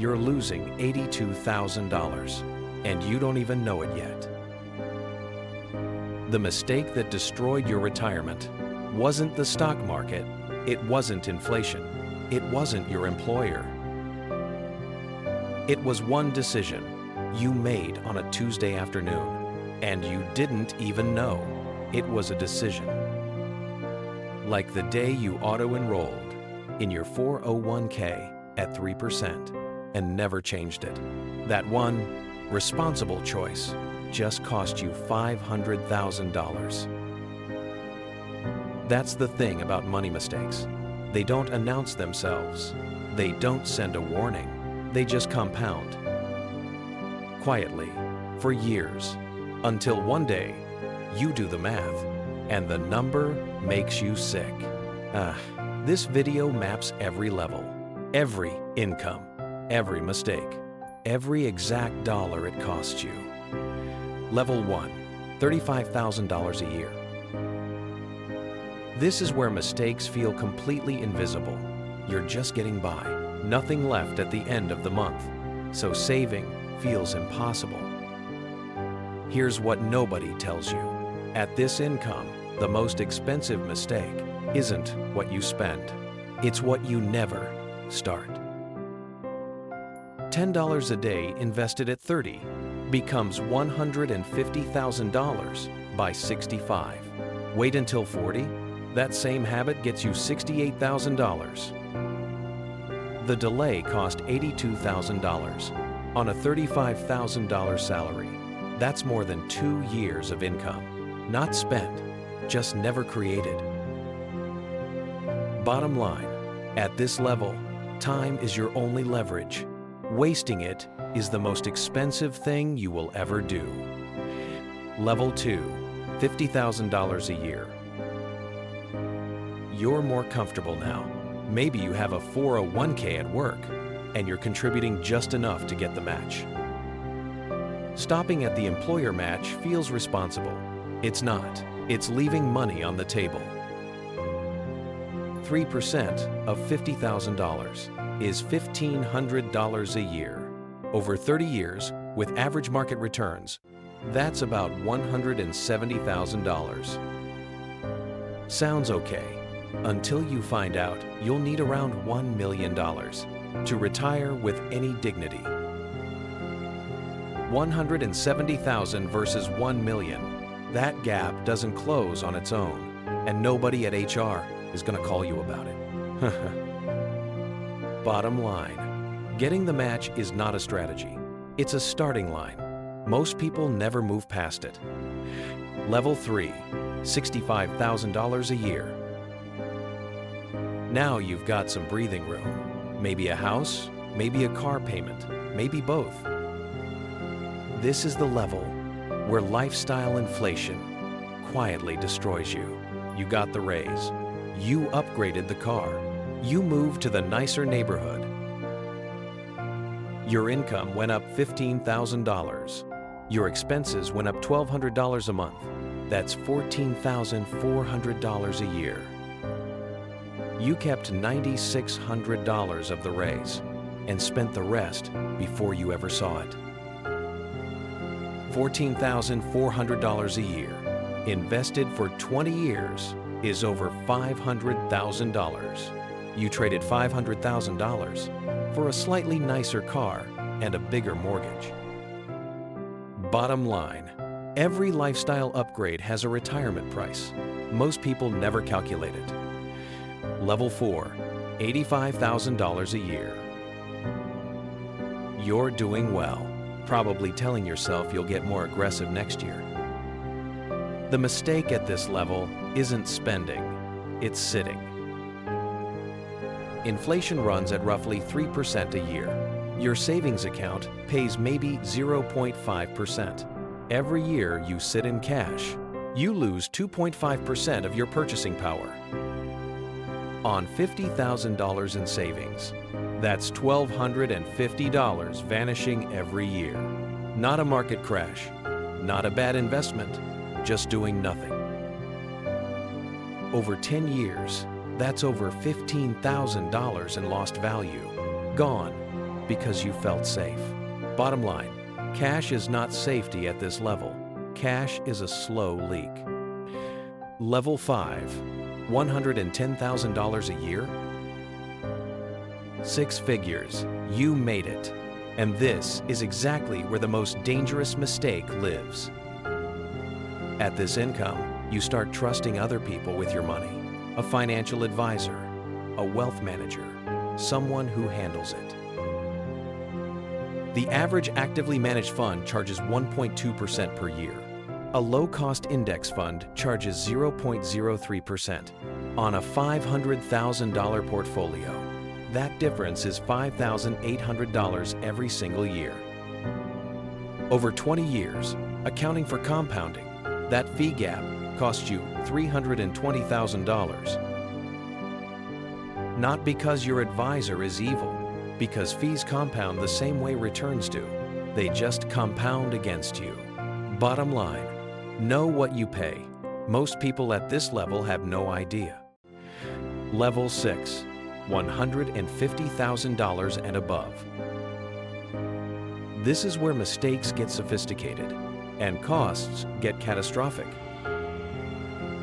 you're losing $82,000, and you don't even know it yet. The mistake that destroyed your retirement wasn't the stock market, it wasn't inflation, it wasn't your employer. It was one decision you made on a Tuesday afternoon, and you didn't even know it was a decision. Like the day you auto-enrolled in your 401k at 3% and never changed it. That one responsible choice just cost you $500,000. That's the thing about money mistakes. They don't announce themselves. They don't send a warning. They just compound. Quietly, for years, until one day, you do the math, and the number makes you sick. This video maps every level, every income, every mistake, every exact dollar it costs you. Level 1, $35,000 a year. This is where mistakes feel completely invisible. You're just getting by, nothing left at the end of the month, so saving feels impossible. Here's what nobody tells you. At this income, the most expensive mistake isn't what you spend. It's what you never start. $10 a day invested at 30 becomes $150,000 by 65. Wait until 40? That same habit gets you $68,000. The delay cost $82,000 on a $35,000 salary. That's more than 2 years of income. Not spent, just never created. Bottom line, at this level, time is your only leverage. Wasting it is the most expensive thing you will ever do. Level 2, $50,000 a year. You're more comfortable now. Maybe you have a 401k at work, and you're contributing just enough to get the match. Stopping at the employer match feels responsible. It's not. It's leaving money on the table. 3% of $50,000 is $1,500 a year. Over 30 years, with average market returns, that's about $170,000. Sounds okay, until you find out you'll need around $1 million to retire with any dignity. $170,000 versus $1 million. That gap doesn't close on its own, and nobody at HR is going to call you about it. Bottom line, getting the match is not a strategy. It's a starting line. Most people never move past it. Level 3, $65,000 a year. Now you've got some breathing room. Maybe a house, maybe a car payment, maybe both. This is the level where lifestyle inflation quietly destroys you. You got the raise. You upgraded the car. You moved to the nicer neighborhood. Your income went up $15,000. Your expenses went up $1,200 a month. That's $14,400 a year. You kept $9,600 of the raise and spent the rest before you ever saw it. $14,400 a year, invested for 20 years, is over $500,000. You traded $500,000 for a slightly nicer car and a bigger mortgage. Bottom line, every lifestyle upgrade has a retirement price. Most people never calculate it. Level 4, $85,000 a year. You're doing well, probably telling yourself you'll get more aggressive next year. The mistake at this level isn't spending, it's sitting. Inflation runs at roughly 3% a year. Your savings account pays maybe 0.5%. Every year you sit in cash, you lose 2.5% of your purchasing power. On $50,000 in savings, that's $1,250 vanishing every year. Not a market crash, not a bad investment, just doing nothing. Over 10 years, that's over $15,000 in lost value. Gone, because you felt safe. Bottom line, cash is not safety at this level. Cash is a slow leak. Level 5, $110,000 a year? 6 figures, you made it. And this is exactly where the most dangerous mistake lives. At this income, you start trusting other people with your money. A financial advisor, a wealth manager, someone who handles it. The average actively managed fund charges 1.2% per year. A low-cost index fund charges 0.03% on a $500,000 portfolio. That difference is $5,800 every single year. Over 20 years, accounting for compounding, that fee gap cost you $320,000. Not because your advisor is evil, because fees compound the same way returns do. They just compound against you. Bottom line, know what you pay. Most people at this level have no idea. Level 6, $150,000 and above. This is where mistakes get sophisticated and costs get catastrophic.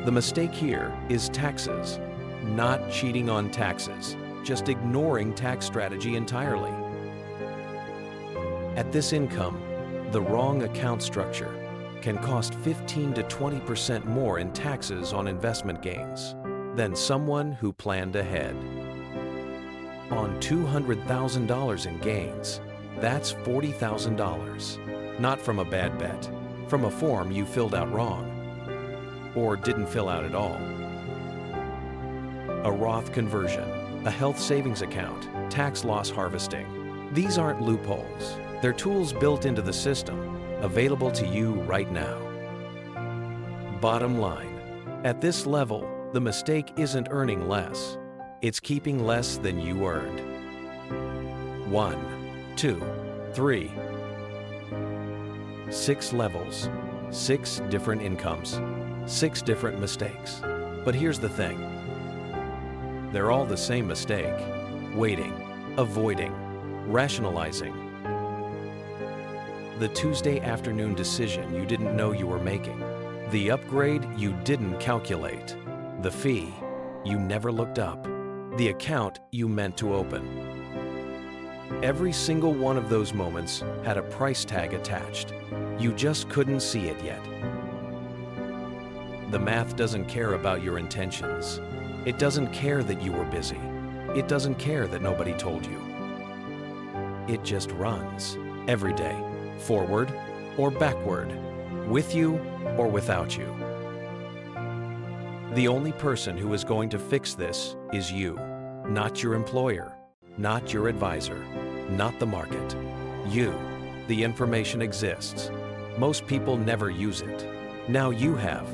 The mistake here is taxes, not cheating on taxes, just ignoring tax strategy entirely. At this income, the wrong account structure can cost 15 to 20% more in taxes on investment gains than someone who planned ahead. On $200,000 in gains, that's $40,000. Not from a bad bet, from a form you filled out wrong, or didn't fill out at all. A Roth conversion, a health savings account, tax loss harvesting. These aren't loopholes. They're tools built into the system, available to you right now. Bottom line, at this level, the mistake isn't earning less. It's keeping less than you earned. 1, 2, 3. 6 levels, 6 different incomes, 6 different mistakes. But here's the thing. They're all the same mistake. Waiting, avoiding, rationalizing. The Tuesday afternoon decision you didn't know you were making. The upgrade you didn't calculate. The fee you never looked up. The account you meant to open. Every single one of those moments had a price tag attached. You just couldn't see it yet. The math doesn't care about your intentions. It doesn't care that you were busy. It doesn't care that nobody told you. It just runs every day, forward or backward, with you or without you. The only person who is going to fix this is you, not your employer, not your advisor, not the market. You. The information exists. Most people never use it. Now you have.